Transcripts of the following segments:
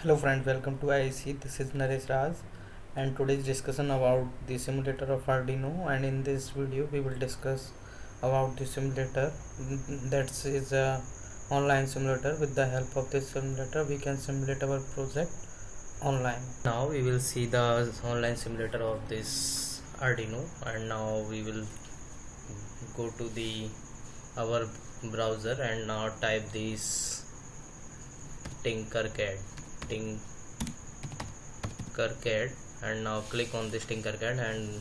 Hello friends, welcome to Iice. This is Naresh Raj and today's discussion about the simulator of Arduino, and in this video we will discuss about the simulator that is a online simulator. With the help of this simulator we can simulate our project online. Now we will see the online simulator of this Arduino, and now we will go to the our browser and now type this tinkercad and now click on this tinkercad, and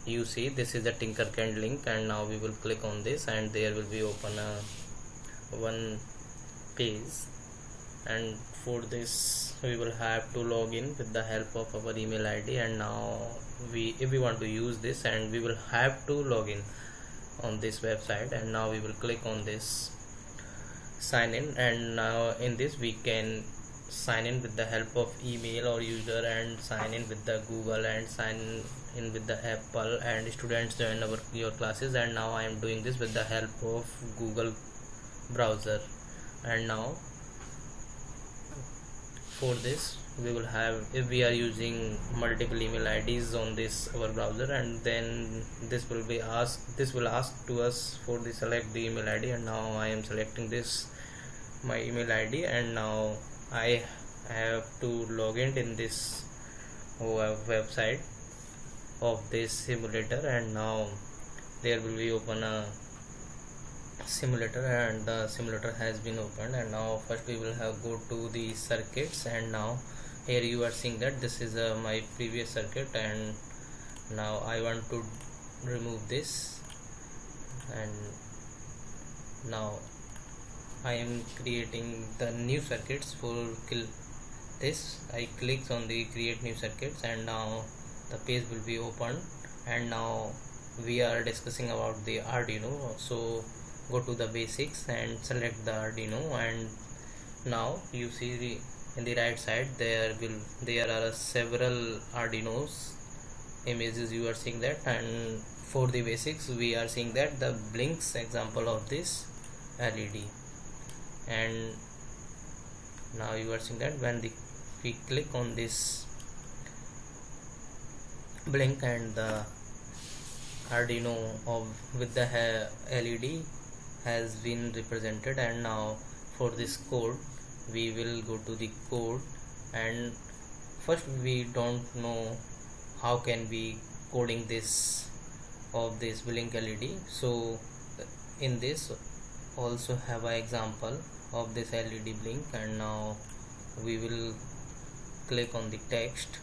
you see this is the tinkercad link, and now we will click on this and there will be open a one page, and for this we will have to log in with the help of our email id. And now if we want to use this, and we will have to log in on this website, and now we will click on this sign in, and now in this we can sign in with the help of email or user, and sign in with the Google, and sign in with the Apple, and students join your classes. And now I am doing this with the help of Google browser. And now for this we will have, if we are using multiple email IDs on this our browser, and then this will ask to us for the select the email ID, and now I am selecting this my email ID, and now I have to log in this website of this simulator, and now there will be open a simulator, and the simulator has been opened. And now first we will have go to the circuits, and now here you are seeing that this is my previous circuit, and now I want to remove this, and now I am creating the new circuits for this. I click on the create new circuits, and now the page will be opened, and now we are discussing about the Arduino. So go to the basics and select the Arduino, and now you see in the right side there are several Arduinos images, you are seeing that. And for the basics we are seeing that the blinks example of this LED, and now you are seeing that when we click on this blink, and the Arduino with the LED has been represented. And now for this code we will go to the code, and first we don't know how can we coding this of this blink LED. So in this also have an example of this LED blink, and now we will click on the text,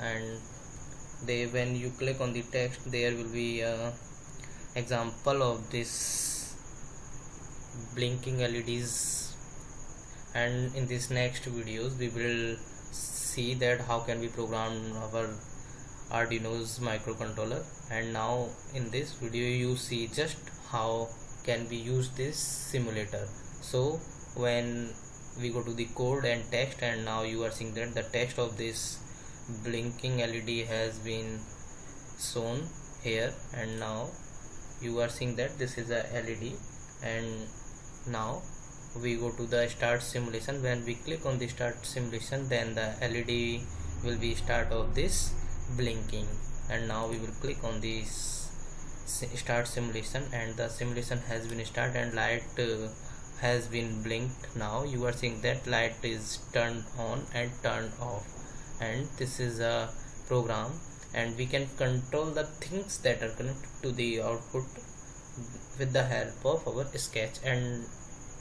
and when you click on the text there will be a example of this blinking LEDs. And in this next videos we will see that how can we program our Arduino's microcontroller. And now in this video you see just how can we use this simulator. So when we go to the code and text, and now you are seeing that the text of this blinking LED has been shown here, and now you are seeing that this is a LED. And now we go to the start simulation. When we click on the start simulation, then the LED will be start of this blinking, and now we will click on this start simulation, and the simulation has been started, and light has been blinked. Now you are seeing that light is turned on and turned off, and this is a program, and we can control the things that are connected to the output with the help of our sketch. And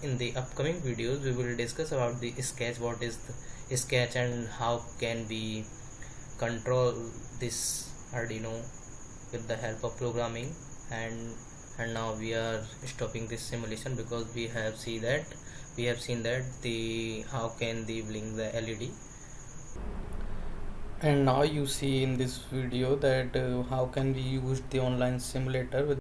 in the upcoming videos we will discuss about the sketch, what is the sketch, and how can we control this Arduino with the help of programming. And now we are stopping this simulation because we have seen that the how can they blink the LED. And now you see in this video that how can we use the online simulator with